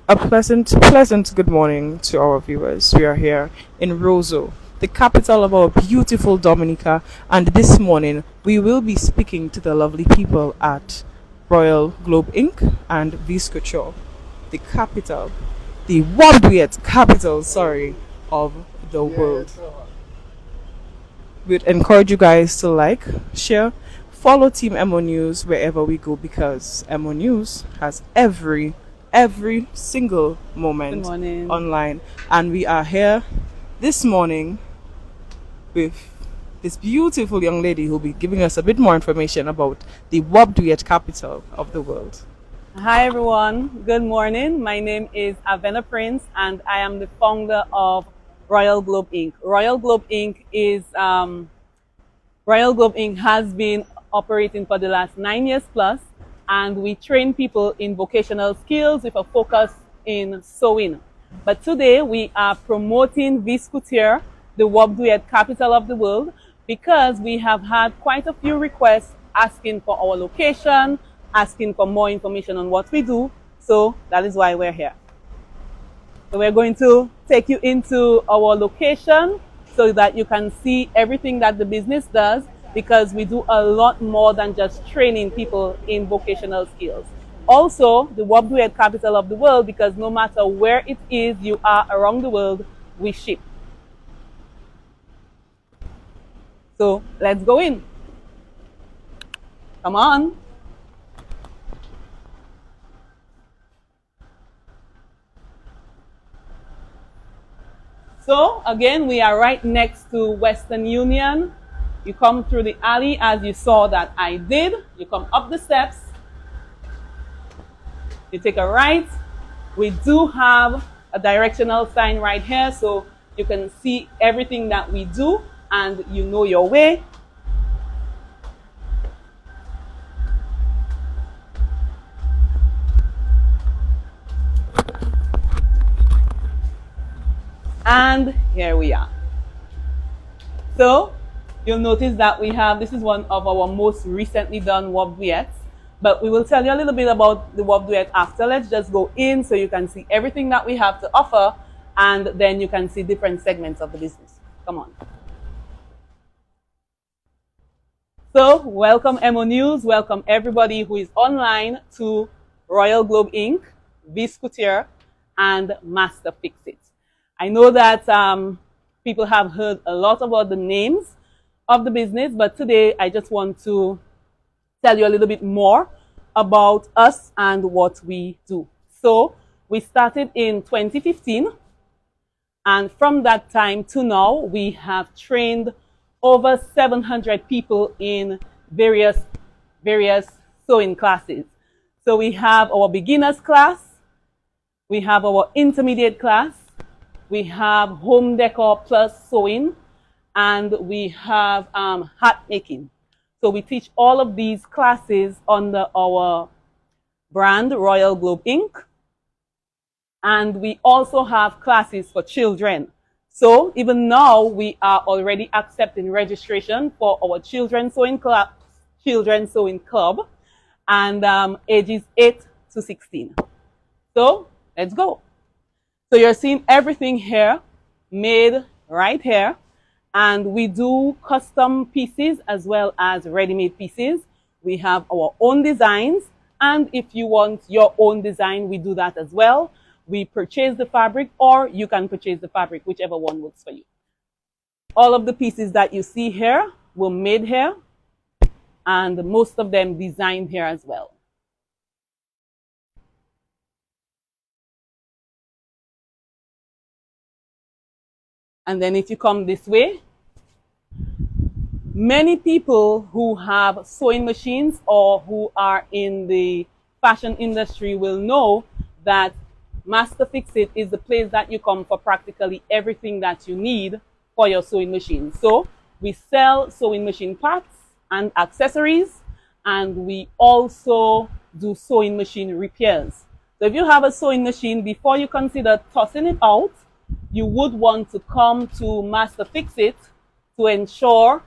A pleasant good morning to our viewers. We are here in Roseau, the capital of our beautiful Dominica, and this morning we will be speaking to the lovely people at Royal Globe Inc. and Viscouture, the capital, the Dwiyet capital, of the world. We'd encourage you guys to like, share, follow Team Emonews wherever we go because Emonews has every single Good moment morning. online. And we are here this morning with this beautiful young lady who'll be giving us a bit more information about the Wobduyet capital of the world. Hi, everyone. Good morning. My name is Avena Prince, and I am the founder of Royal Globe Inc. Royal Globe Inc. has been operating for the last 9 years plus, and we train people in vocational skills with a focus in sewing. But today we are promoting Viscouture, the Wobduyet capital of the world, because we have had quite a few requests asking for our location, asking for more information on what we do. So that is why we're here. So we're going to take you into our location so that you can see everything that the business does, because we do a lot more than just training people in vocational skills. Also, the Wobduyet capital of the world, because no matter where it is you are around the world, we ship. So let's go in. Come on. So again, we are right next to Western Union. You come through the alley as you saw that I did. You come up the steps. You take a right. We do have a directional sign right here so you can see everything that we do and you know your way. And here we are. So you'll notice that we have, this is one of our most recently done Wobduyets, but we will tell you a little bit about the Wobduyet after. Let's just go in so you can see everything that we have to offer, and then you can see different segments of the business. Come on. So welcome Emonews, welcome everybody who is online to Royal Globe Inc., Viscouture, and Master Fix It. I know that people have heard a lot about the names of the business, but today I just want to tell you a little bit more about us and what we do. So we started in 2015, and from that time to now, we have trained over 700 people in various sewing classes. So we have our beginners class, we have our intermediate class, we have home decor plus sewing, and we have hat making. So we teach all of these classes under our brand, Royal Globe Inc. And we also have classes for children. So even now, we are already accepting registration for our children's sewing club, and ages 8 to 16. So let's go. So you're seeing everything here made right here. And we do custom pieces as well as ready-made pieces. We have our own designs. And if you want your own design, we do that as well. We purchase the fabric, or you can purchase the fabric, whichever one works for you. All of the pieces that you see here were made here, and most of them designed here as well. And then if you come this way, many people who have sewing machines or who are in the fashion industry will know that Master Fix It is the place that you come for practically everything that you need for your sewing machine. So we sell sewing machine parts and accessories, and we also do sewing machine repairs. So if you have a sewing machine, before you consider tossing it out, you would want to come to Master Fix It to ensure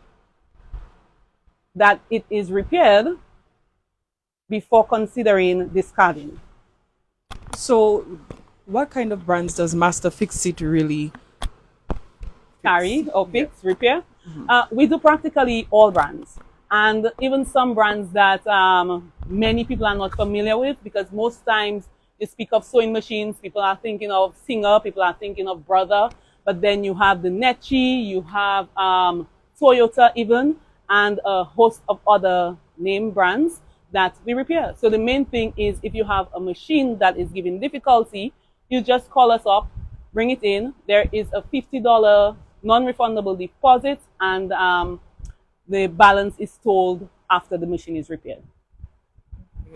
that it is repaired before considering discarding. So what kind of brands does Master Fix It really Carry or Yeah. fix, repair. We do practically all brands, and even some brands that many people are not familiar with, because most times you speak of sewing machines, people are thinking of Singer, people are thinking of Brother, but then you have the Netchi, you have Toyota even, and a host of other name brands that we repair. So the main thing is, if you have a machine that is giving difficulty, you just call us up, bring it in. There is a $50 non-refundable deposit, and the balance is told after the machine is repaired.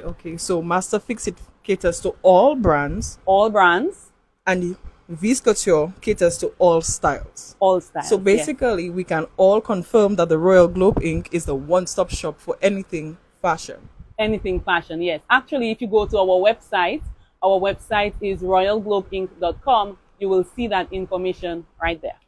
Okay, so Master Fix It caters to all brands, All brands, and Vice Couture caters to all styles. all styles. So yes. basically, we can all confirm that the Royal Globe Inc. is the one-stop shop for anything fashion. Anything fashion, yes. Actually, if you go to our website is royalglobeinc.com. You will see that information right there.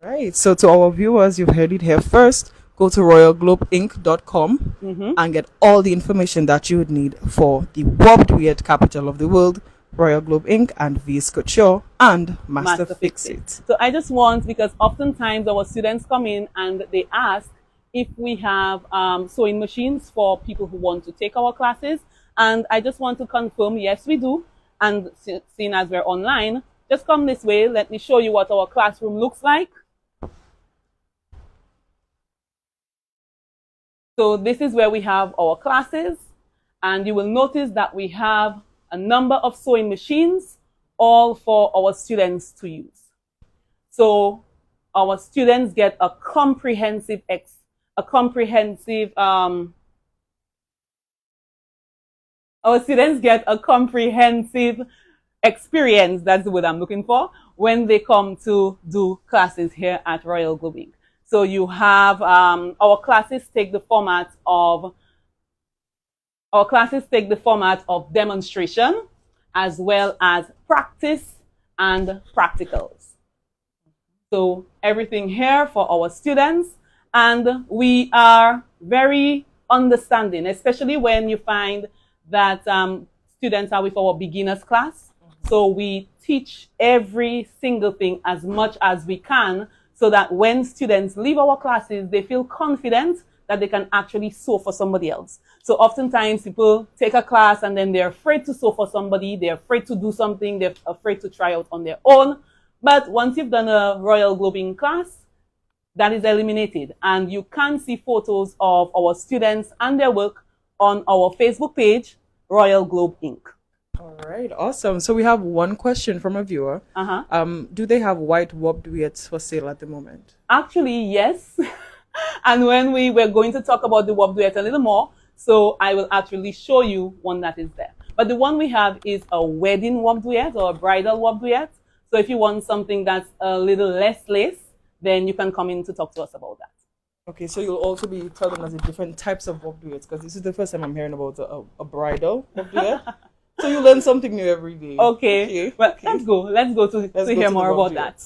Right. So to our viewers, you've heard it here first. Go to royalglobeinc.com and get all the information that you would need for the Dwiyet capital of the world, Royal Globe Inc. and Vice Couture and Master Fix It. So I just want, because oftentimes our students come in and they ask if we have sewing machines for people who want to take our classes. And I just want to confirm, yes, we do. And seeing as we're online, just come this way. Let me show you what our classroom looks like. So this is where we have our classes, and you will notice that we have a number of sewing machines, all for our students to use. So our students get a comprehensive experience, that's the word I'm looking for, when they come to do classes here at Royal Globe Inc. So you have our classes take the format of demonstration, as well as practice and practicals. So everything here for our students, and we are very understanding, especially when you find that students are with our beginners class. So we teach every single thing as much as we can, so that when students leave our classes, they feel confident that they can actually sew for somebody else. So oftentimes people take a class and then they're afraid to sew for somebody, they're afraid to do something, they're afraid to try out on their own. But once you've done a Royal Globe Inc. class, that is eliminated. And you can see photos of our students and their work on our Facebook page, Royal Globe Inc. All right, awesome. So we have one question from a viewer. Do they have white wob duets for sale at the moment? Actually, yes. And when we were going to talk about the wob duet a little more, so I will actually show you one that is there. But the one we have is a wedding wob duet or a bridal wob duet. So if you want something that's a little less lace, then you can come in to talk to us about that. Okay, so you'll also be telling us the different types of wob duets, because this is the first time I'm hearing about a bridal wob duet. So you learn something new every day. Okay. Well, okay. Let's go to hear more about that.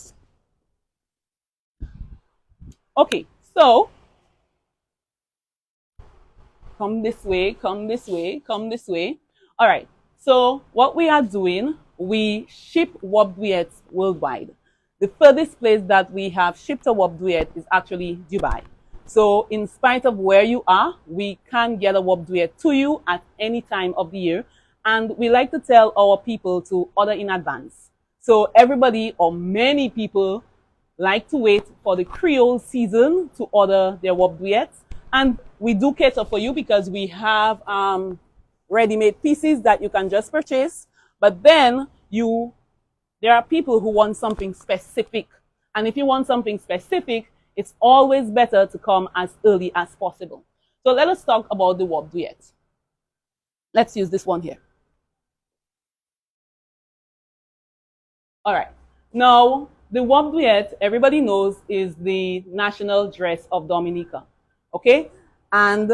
Okay, so come this way. All right. So what we are doing, we ship wob duets worldwide. The furthest place that we have shipped a wob duet is actually Dubai. So in spite of where you are, we can get a wob duet to you at any time of the year. And we like to tell our people to order in advance. So everybody, or many people, like to wait for the Creole season to order their wob duets. And we do cater for you, because we have ready-made pieces that you can just purchase. But then there are people who want something specific. And if you want something specific, it's always better to come as early as possible. So let us talk about the wob duet. Let's use this one here. All right. Now, the wob duet, everybody knows, is the national dress of Dominica. Okay? And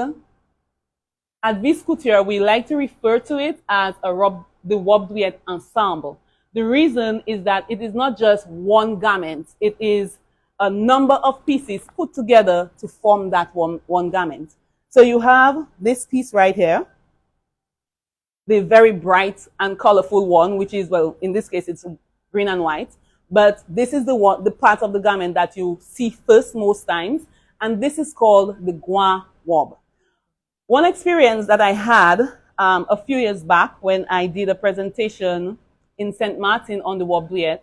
at Vice Couture, we like to refer to it as the wob duet ensemble. The reason is that it is not just one garment. It is a number of pieces put together to form that one garment. So you have this piece right here. the very bright and colorful one, which is, well, in this case, it's green and white. But this is the one, the part of the garment that you see first most times. And this is called the Gouin wob. One experience that I had a few years back when I did a presentation in St. Martin on the wob Dwiyet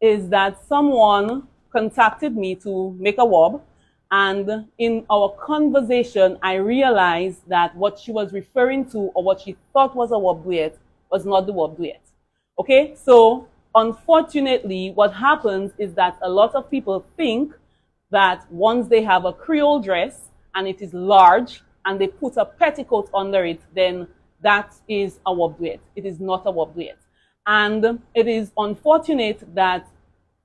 is that someone contacted me to make a wob. And in our conversation, I realized that what she was referring to or what she thought was a wob Dwiyet was not the wob Dwiyet. Okay, so unfortunately, what happens is that a lot of people think that once they have a Creole dress and it is large and they put a petticoat under it, then that is a wob Dwiyet. It is not a wob Dwiyet. And it is unfortunate that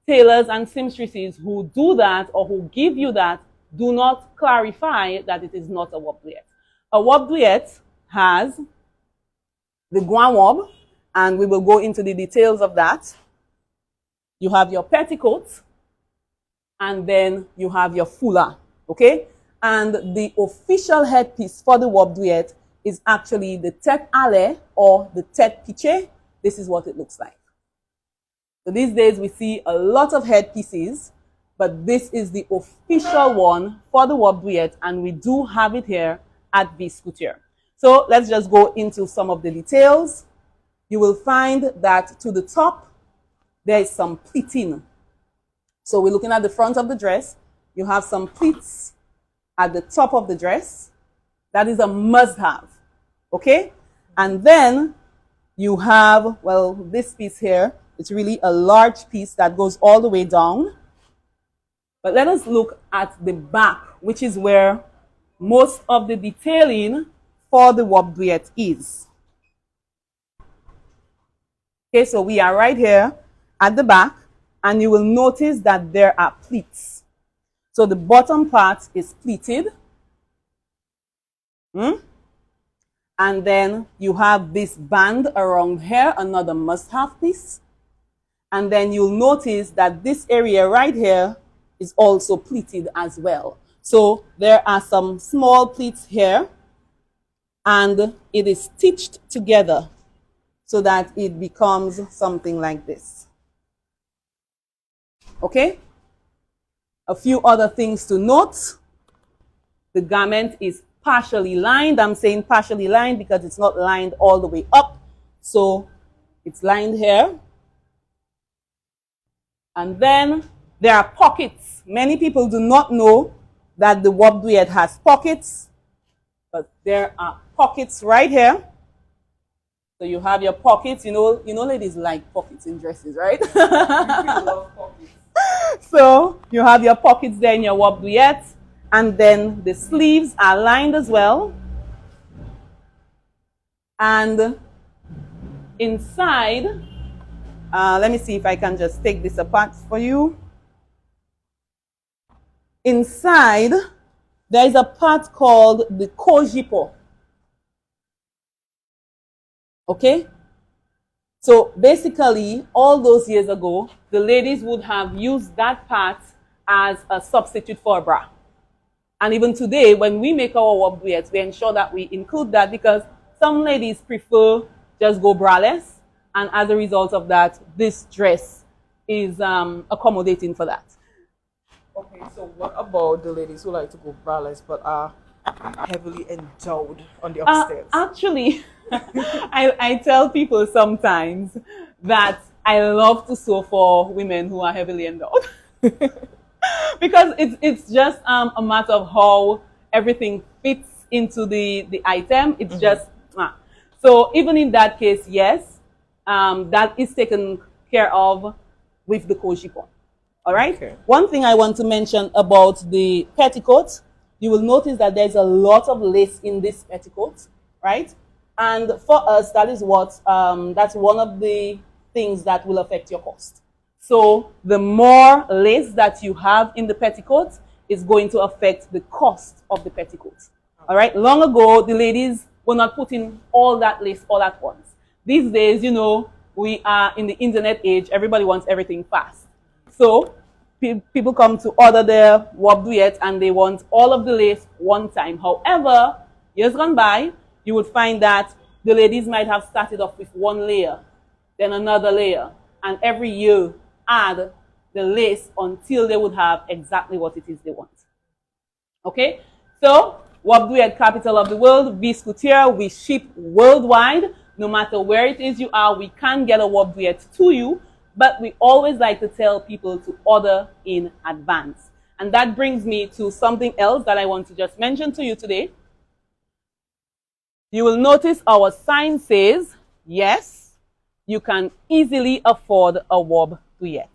tailors and seamstresses who do that or who give you that do not clarify that it is not a wob Dwiyet. A wob Dwiyet has the Gouin wob, and we will go into the details of that. You have your petticoat, and then you have your foulard, okay? And the official headpiece for the wob Dwiyet is actually the tête allée or the tête piché. This is what it looks like. So these days we see a lot of headpieces, but this is the official one for the wob Dwiyet, and we do have it here at Vis Couture. So let's just go into some of the details. You will find that to the top, there is some pleating. So we're looking at the front of the dress. You have some pleats at the top of the dress. That is a must-have, okay? And then you have, well, this piece here. It's really a large piece that goes all the way down. But let us look at the back, which is where most of the detailing for the wob Dwiyet is. Okay, so we are right here at the back, and you will notice that there are pleats. So the bottom part is pleated. And then you have this band around here, another must-have piece. And then you'll notice that this area right here is also pleated as well. So there are some small pleats here, and it is stitched together so that it becomes something like this. Okay? A few other things to note. The garment is partially lined. I'm saying partially lined because it's not lined all the way up. So it's lined here. And then there are pockets. Many people do not know that the wob Dwiyet has pockets, but there are pockets right here. So you have your pockets. You know, ladies like pockets in dresses, right? Love pockets. So you have your pockets there in your wob Dwiyet, and then the sleeves are lined as well. And inside, let me see if I can just take this apart for you. Inside, there is a part called the kojipo. Okay? So basically, all those years ago, the ladies would have used that part as a substitute for a bra. And even today, when we make our wob Dwiyet, we ensure that we include that because some ladies prefer just go braless. And as a result of that, this dress is accommodating for that. Okay, so what about the ladies who like to go braless but are heavily endowed on the upstairs? Actually, I tell people sometimes that I love to sew for women who are heavily endowed. Because it's just a matter of how everything fits into the item. It's just, so even in that case, yes, that is taken care of with the kojipo. All right. Okay. One thing I want to mention about the petticoat, you will notice that there's a lot of lace in this petticoat, right? And for us, that is what that's one of the things that will affect your cost. So the more lace that you have in the petticoat is going to affect the cost of the petticoat. All right. Long ago, the ladies were not putting all that lace all at once. These days, you know, we are in the internet age. Everybody wants everything fast. So people come to order their wob Dwiyet and they want all of the lace one time. However, years gone by, you would find that the ladies might have started off with one layer, then another layer, and every year add the lace until they would have exactly what it is they want. Okay, so Dwiyet, capital of the world, Biscuitier, we ship worldwide. No matter where it is you are, we can get a Dwiyet to you, but we always like to tell people to order in advance. And that brings me to something else that I want to just mention to you today. You will notice our sign says, yes, you can easily afford a Dwiyet.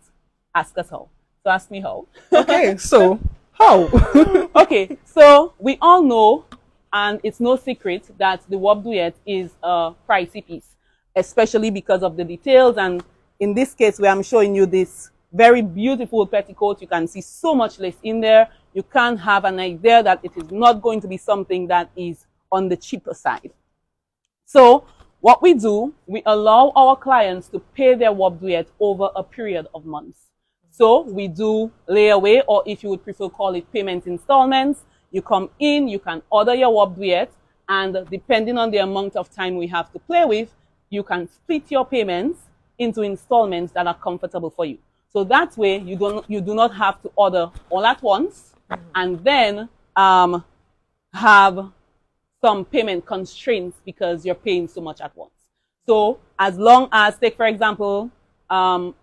Ask us how. So ask me how. Okay, so how? Okay, so we all know, and it's no secret, that the Dwiyet is a pricey piece, especially because of the details. And in this case, where I'm showing you this very beautiful petticoat, you can see so much lace in there. You can have an idea that it is not going to be something that is on the cheaper side. So what we do, we allow our clients to pay their Dwiyet over a period of months. So we do layaway, or if you would prefer, call it payment installments. You come in, you can order your Dwiyet, and depending on the amount of time we have to play with, you can split your payments into installments that are comfortable for you. So that way, you do not have to order all at once and then have some payment constraints because you're paying so much at once. So as long as, take for example,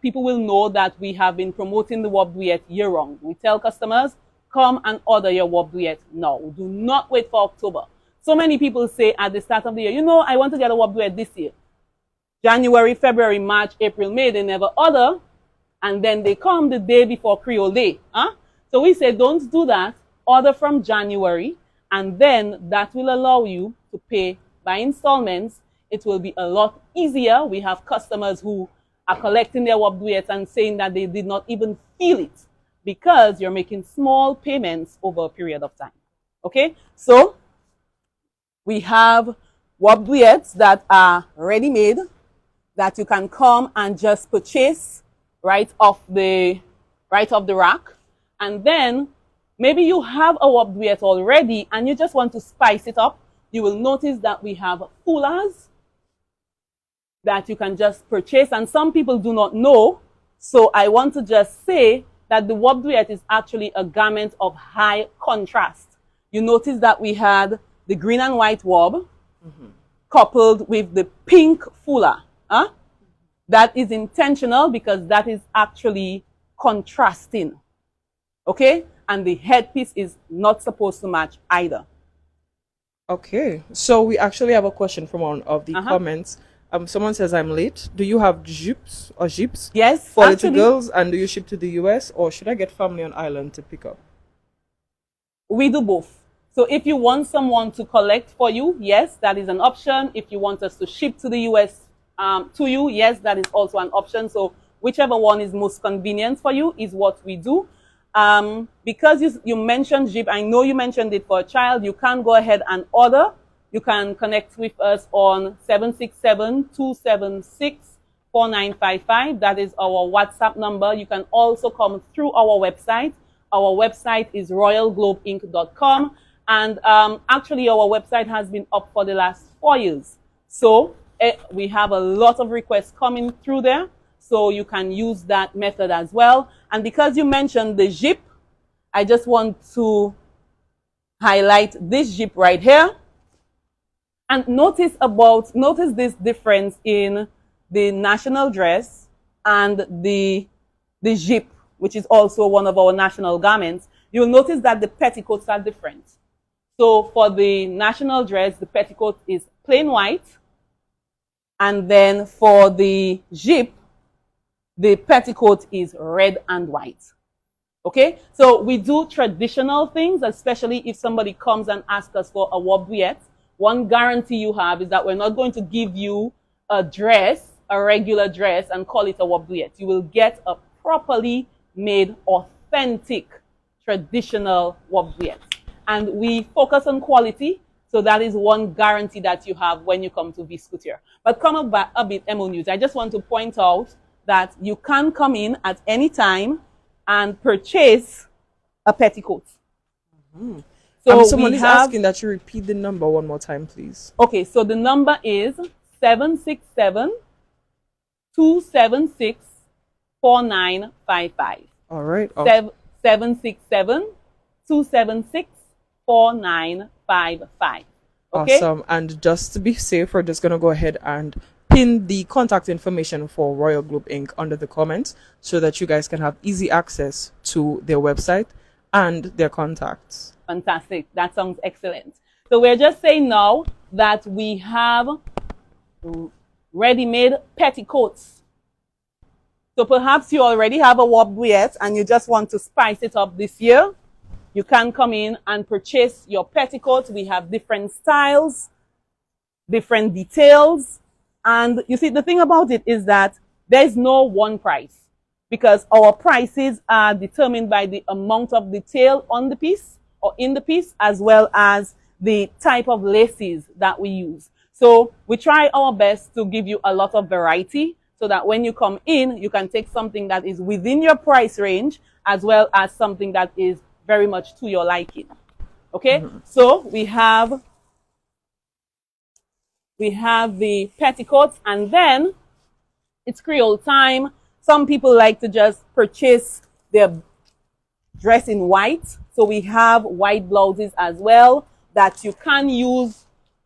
people will know that we have been promoting the Dwiyet year-round. We tell customers, come and order your Dwiyet now. Do not wait for October. So many people say at the start of the year, you know, I want to get a Dwiyet this year. January, February, March, April, May, they never order. And then they come the day before Creole Day. Huh? So we say, don't do that. Order from January. And then that will allow you to pay by installments. It will be a lot easier. We have customers who are collecting their Dwiyet and saying that they did not even feel it because you're making small payments over a period of time. Okay? So we have Dwiyets that are ready-made that you can come and just purchase right off the rack. And then maybe you have a Dwiyet already and you just want to spice it up. You will notice that we have fullers that you can just purchase, and some people do not know. So I want to just say that the Dwiyet is actually a garment of high contrast. You notice that we had the green and white coupled with the pink fuller. Huh? That is intentional because that is actually contrasting. Okay? And the headpiece is not supposed to match either. Okay, so we actually have a question from one of the comments. Someone says, I'm late. Do you have jupes or jeeps? Yes, for little girls, and do you ship to the US, or should I get family on island to pick up? We do both. So if you want someone to collect for you, yes, that is an option. If you want us to ship to the US to you, yes, that is also an option. So whichever one is most convenient for you is what we do. Because you mentioned Jeep, I know you mentioned it for a child, you can go ahead and order. You can connect with us on 767-276-4955. That is our WhatsApp number. You can also come through our website. Our website is royalglobeinc.com. And actually, our website has been up for the last 4 years. So we have a lot of requests coming through there. So you can use that method as well. And because you mentioned the Jeep, I just want to highlight this Jeep right here. And notice this difference in the national dress and the Jeep, which is also one of our national garments. You'll notice that the petticoats are different. So for the national dress, the petticoat is plain white. And then for the Jeep, the petticoat is red and white. Okay? So we do traditional things, especially if somebody comes and asks us for a Dwiyet. One guarantee you have is that we're not going to give you a dress, a regular dress, and call it a Dwiyet. You will get a properly made, authentic, traditional Dwiyet. And we focus on quality, so that is one guarantee that you have when you come to Biscuitier. But come back a bit, Emonews. I just want to point out that you can come in at any time and purchase a petticoat. So Someone we is have, asking that you repeat the number one more time, please. okay, so the number is 767-276-4955. All right. 767-276-4955. Okay? Awesome. And just to be safe, we're just going to go ahead and pin the contact information for Royal Globe Inc. under the comments so that you guys can have easy access to their website and their contacts. Fantastic. That sounds excellent. So we're just saying now that we have ready-made petticoats. So perhaps you already have a Dwiyet and you just want to spice it up this year. You can come in and purchase your petticoat. We have different styles, different details. And you see, the thing about it is that there's no one price because our prices are determined by the amount of detail on the piece or in the piece, as well as the type of laces that we use. So we try our best to give you a lot of variety so that when you come in, you can take something that is within your price range, as well as something that is very much to your liking. Okay, so we have the petticoats, and then it's Creole time. Some people like to just purchase their dress in white. So we have white blouses as well that you can use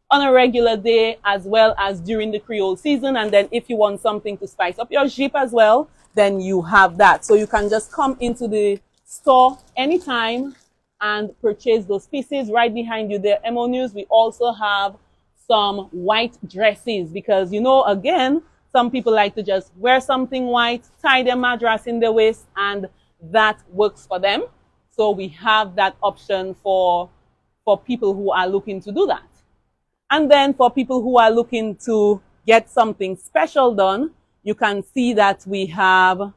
on a regular day as well as during the Creole season. And then if you want something to spice up your Jeep as well, then you have that. So you can just come into the store anytime and purchase those pieces. Right behind you there, Emonews, we also have some white dresses because, you know, again, some people like to just wear something white, tie their madras in their waist, and that works for them. So we have that option for people who are looking to do that. And then for people who are looking to get something special done, you can see that we have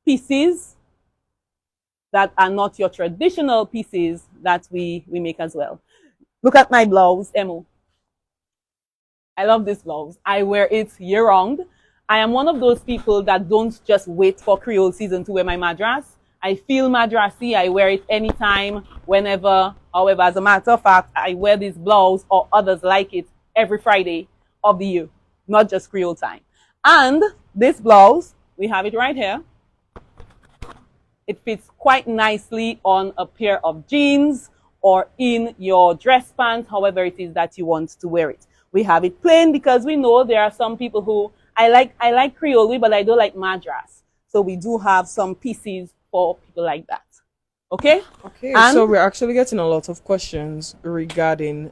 pieces that are not your traditional pieces that we make as well. Look at my blouse, Emo. I love this blouse. I wear it year round. I am one of those people that don't just wait for Creole season to wear my madras. I feel madrassy. I wear it anytime, whenever. However, as a matter of fact, I wear this blouse or others like it every Friday of the year, not just Creole time. And this blouse, we have it right here. It fits quite nicely on a pair of jeans or in your dress pants, however it is that you want to wear it. We have it plain because we know there are some people who, I like Creole, but I don't like madras. So we do have some pieces for people like that. Okay? Okay, and so we're actually getting a lot of questions regarding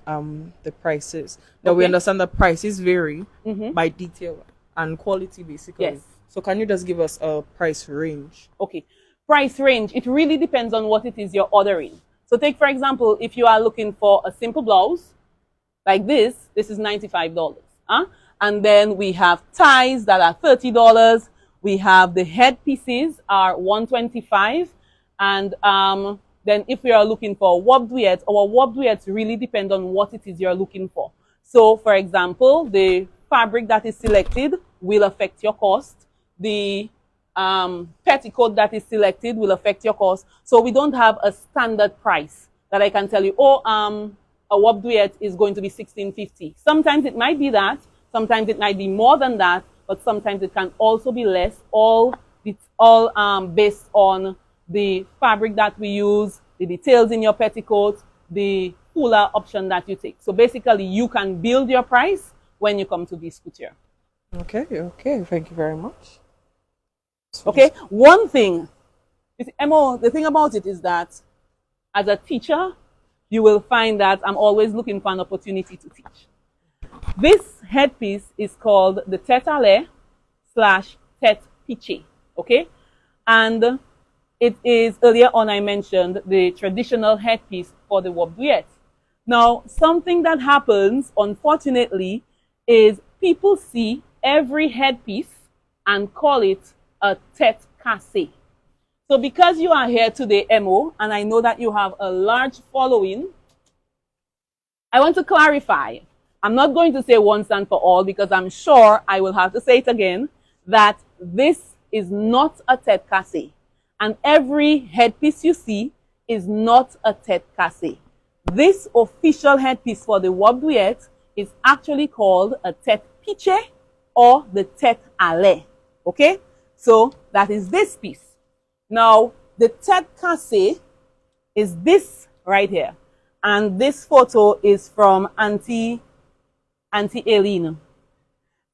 the prices. Now we understand that prices vary by detail and quality basically. Yes. So can you just give us a price range? Okay. Price range, it really depends on what it is you're ordering. So take, for example, if you are looking for a simple blouse, like this is $95. And then we have ties that are $30. We have the headpieces are $125. And then if we are looking for Dwiyet, our Dwiyets really depend on what it is you're looking for. So, for example, the fabric that is selected will affect your cost. The petticoat that is selected will affect your cost. So we don't have a standard price that I can tell you, a Dwiyet is going to be $16.50. Sometimes it might be that, sometimes it might be more than that, but sometimes it can also be less. It's all based on the fabric that we use, the details in your petticoat, the fuller option that you take. So basically, you can build your price when you come to this couture. Okay, thank you very much. Okay, one thing, Emma, the thing about it is that as a teacher, you will find that I'm always looking for an opportunity to teach. This headpiece is called the tête à lait / tête piché, okay? And it is, earlier on I mentioned, the traditional headpiece for the Dwiyet. Now, something that happens, unfortunately, is people see every headpiece and call it a tête cassée. So because you are here today, Emo, and I know that you have a large following, I want to clarify. I'm not going to say once and for all because I'm sure I will have to say it again, that this is not a tête cassée. And every headpiece you see is not a tête cassée. This official headpiece for the Dwiyet is actually called a tête piché or the tête allée. Okay, so that is this piece. Now, the tête cassée is this right here. And this photo is from Auntie Aileen.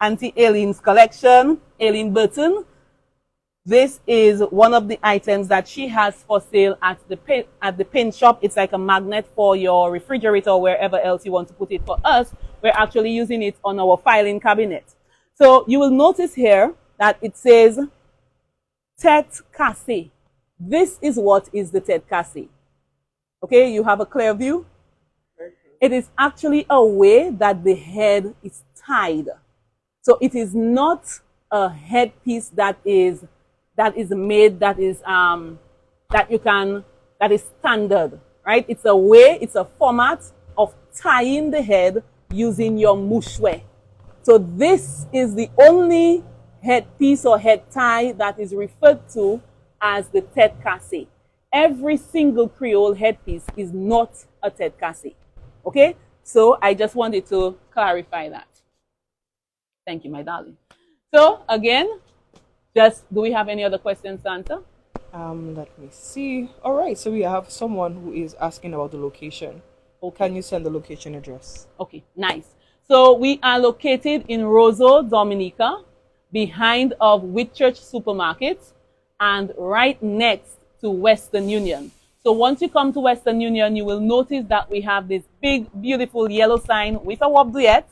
Auntie Aileen's collection, Aileen Burton. This is one of the items that she has for sale at the pin shop. It's like a magnet for your refrigerator or wherever else you want to put it. For us, we're actually using it on our filing cabinet. So you will notice here that it says tête cassée. This is what is the tête cassée. Okay, you have a clear view? It is actually a way that the head is tied. So it is not a headpiece that is made that is standard, right? It's a way, it's a format of tying the head using your mouchoir. So this is the only headpiece or head tie that is referred to as the tête cassée. Every single Creole headpiece is not a tête cassée. Okay? So I just wanted to clarify that. Thank you, my darling. So again, do we have any other questions to answer? Let me see. All right, so we have someone who is asking about the location. Okay. Can you send the location address? Okay, nice. So we are located in Roseau, Dominica, behind of Whitchurch Supermarket and right next to Western Union. So once you come to Western Union, you will notice that we have this big, beautiful yellow sign with a Dwiyet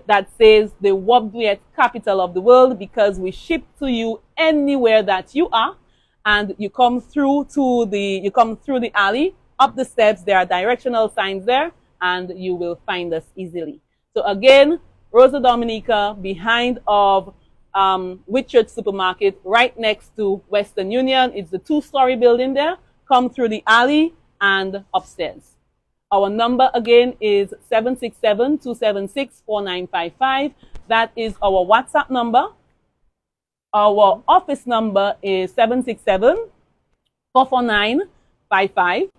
that says the Dwiyet capital of the world, because we ship to you anywhere that you are, and you come through the alley, up the steps, there are directional signs there, and you will find us easily. So again, Roseau, Dominica, behind of Whitchurch Supermarket, right next to Western Union. It's the 2-story building there. Come through the alley and upstairs. Our number again is 767-276-4955. That is our WhatsApp number. Our office number is 767-449-55.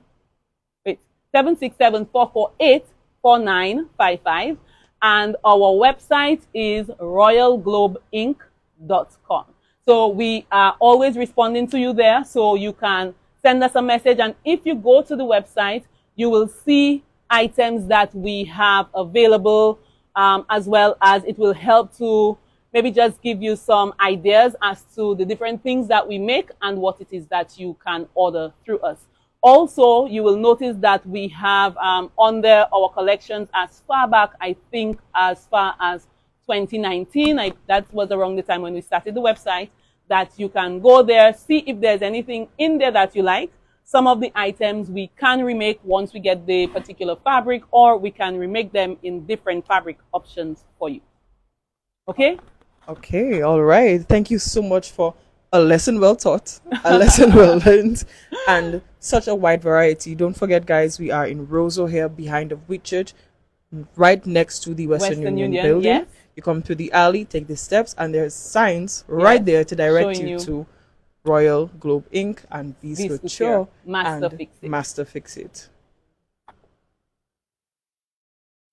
Wait, 767-448-4955. And our website is royalglobeinc.com. So we are always responding to you there. So you can send us a message. And if you go to the website, you will see items that we have available, as well as it will help to maybe just give you some ideas as to the different things that we make and what it is that you can order through us. Also, you will notice that we have on there our collections as far back, I think, as far as 2019. That was around the time when we started the website, that you can go there, see if there's anything in there that you like. Some of the items we can remake once we get the particular fabric, or we can remake them in different fabric options for you. Okay? Okay, all right. Thank you so much for a lesson well taught, a lesson well learned, and such a wide variety. Don't forget, guys, we are in Roseau here behind the Whitchurch, right next to the Western Union building. Yes. You come through the alley, take the steps, and there's signs right there to direct you to Royal Globe Inc. and Couture Master Fix It.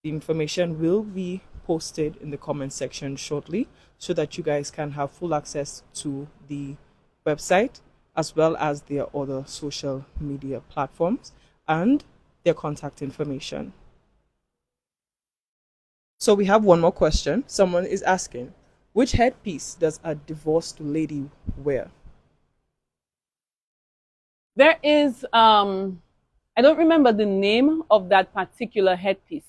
The information will be posted in the comment section shortly, so that you guys can have full access to the website as well as their other social media platforms and their contact information. So we have one more question. Someone is asking, which headpiece does a divorced lady wear? There is, I don't remember the name of that particular headpiece,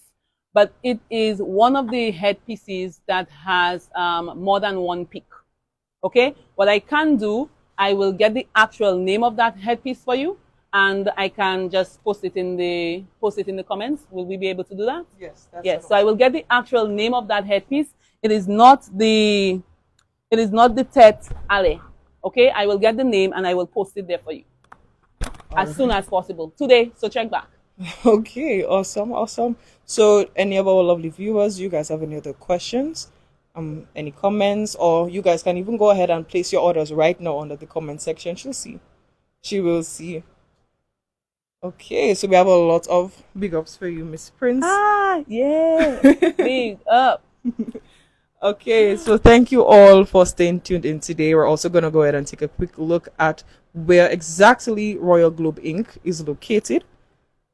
but it is one of the headpieces that has more than one peak. Okay, what I can do, I will get the actual name of that headpiece for you, and I can just post it in the comments. Will we be able to do that? Yes. Yes. So I will get the actual name of that headpiece. It is not the tête allée. Okay, I will get the name and I will post it there for you as soon as possible today. So check back. Okay, awesome. So any of our lovely viewers, you guys have any other questions, any comments, or you guys can even go ahead and place your orders right now under the comment section. She will see. Okay, so we have a lot of big ups for you, Miss Prince. Ah, yeah. Big up. Okay, so thank you all for staying tuned in today. We're also going to go ahead and take a quick look at where exactly Royal Globe Inc. is located.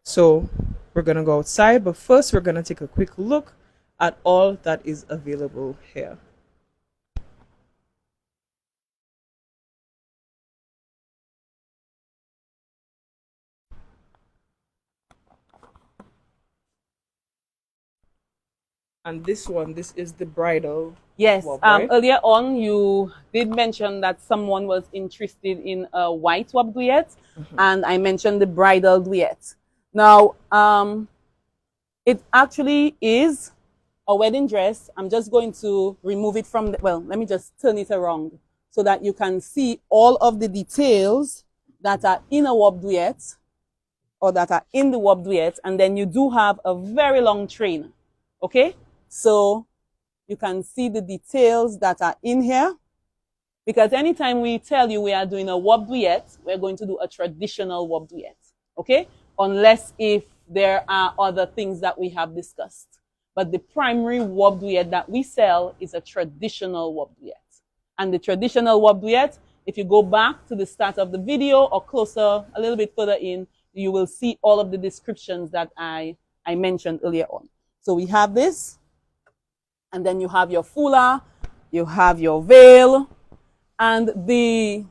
So we're going to go outside, but first we're going to take a quick look at all that is available here. And this is the bridal. Yes. Well, right? Earlier on, you did mention that someone was interested in a white swap duet, and I mentioned the bridal duet. Now, it actually is a wedding dress. I'm just going to remove it from the, well, let me just turn it around so that you can see all of the details that are in a warp duet or that are in the warp duet. And then you do have a very long train. Okay. So you can see the details that are in here, because anytime we tell you we are doing a warp duet, we're going to do a traditional warp duet. Okay. Unless if there are other things that we have discussed. But the primary warp duet that we sell is a traditional warp duet. And the traditional warp duet, if you go back to the start of the video or closer, a little bit further in, you will see all of the descriptions that I mentioned earlier on. So we have this, and then you have your foulard, you have your veil, and the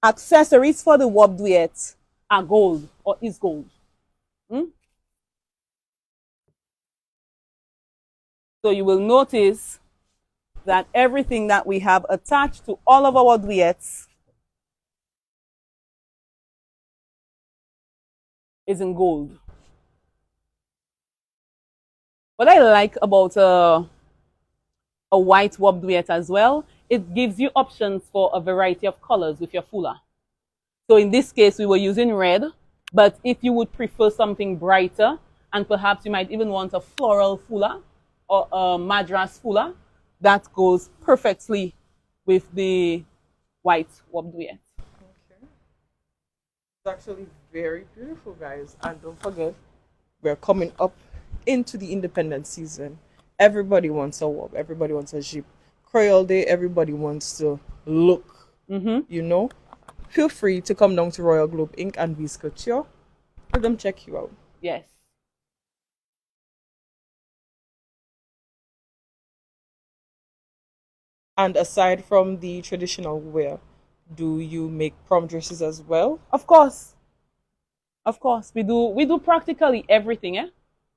accessories for the warp duet are gold or is gold. So you will notice that everything that we have attached to all of our duets is in gold. What I like about a white warp duet as well, it gives you options for a variety of colors with your foulard. So in this case, we were using red, but if you would prefer something brighter, and perhaps you might even want a floral foulard or a madras foulard, that goes perfectly with the white warp duet. Okay. It's actually very beautiful, guys. And don't forget, we're coming up into the independent season. Everybody wants a warp. Everybody wants a jeep. Creole Day, everybody wants to look, you know. Feel free to come down to Royal Globe Inc. and Vice Couture. Let them check you out. Yes. And aside from the traditional wear, do you make prom dresses as well? Of course. Of course. We do practically everything, eh?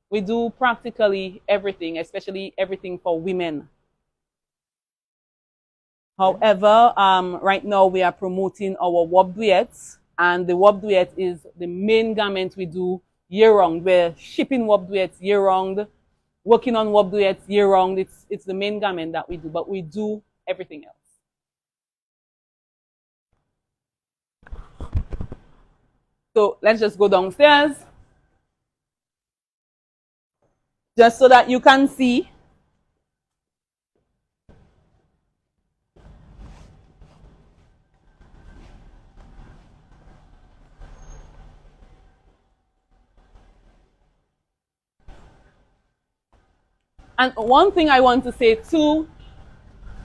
We do practically everything, especially everything for women. However, right now we are promoting our warp duets, and the warp duet is the main garment we do year round. We're shipping warp duets year round, working on warp duets year round. It's the main garment that we do, but we do everything else. So let's just go downstairs, just so that you can see. And one thing I want to say to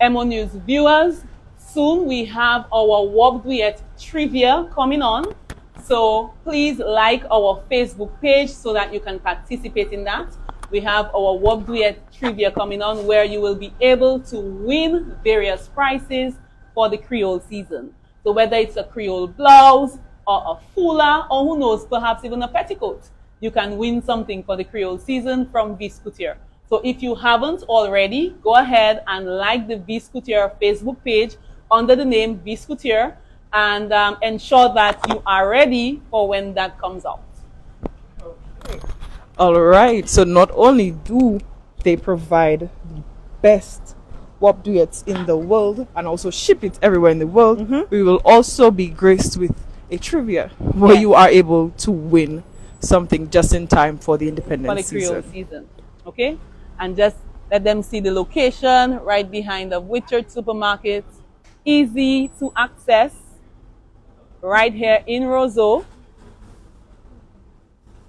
Emonews viewers, soon we have our warp duet trivia coming on. So please like our Facebook page so that you can participate in that. We have our warp duet trivia coming on, where you will be able to win various prizes for the Creole season. So whether it's a Creole blouse or a foulard, or who knows, perhaps even a petticoat, you can win something for the Creole season from Vice Couture. So if you haven't already, go ahead and like the Vice Couture Facebook page under the name Vice Couture, and ensure that you are ready for when that comes out. Okay. All right. So not only do they provide the best warp duets in the world and also ship it everywhere in the world, we will also be graced with a trivia where you are able to win something just in time for the independent Creole season. Okay? And just let them see the location right behind the Whitchurch supermarket. Easy to access right here in Roseau.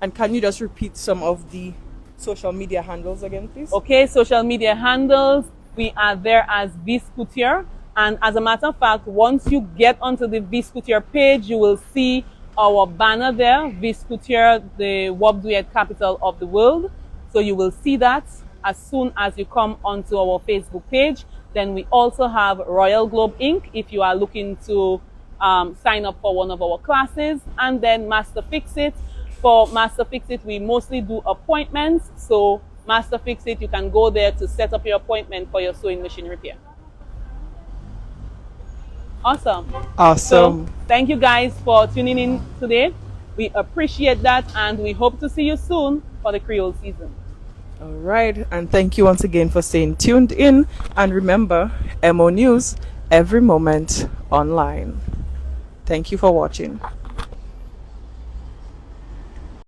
And can you just repeat some of the social media handles again, please? Okay, social media handles. We are there as Viscouture. And as a matter of fact, once you get onto the Viscouture page, you will see our banner there, Viscouture, the Dwiyet capital of the world. So you will see that as soon as you come onto our Facebook page. Then we also have Royal Globe Inc. if you are looking to sign up for one of our classes. And then Master Fix It. For Master Fix It, we mostly do appointments. So Master Fix It, you can go there to set up your appointment for your sewing machine repair. Awesome. Awesome. So thank you guys for tuning in today. We appreciate that, and we hope to see you soon for the Creole season. All right. And thank you once again for staying tuned in. And remember, Emonews, every moment online. Thank you for watching.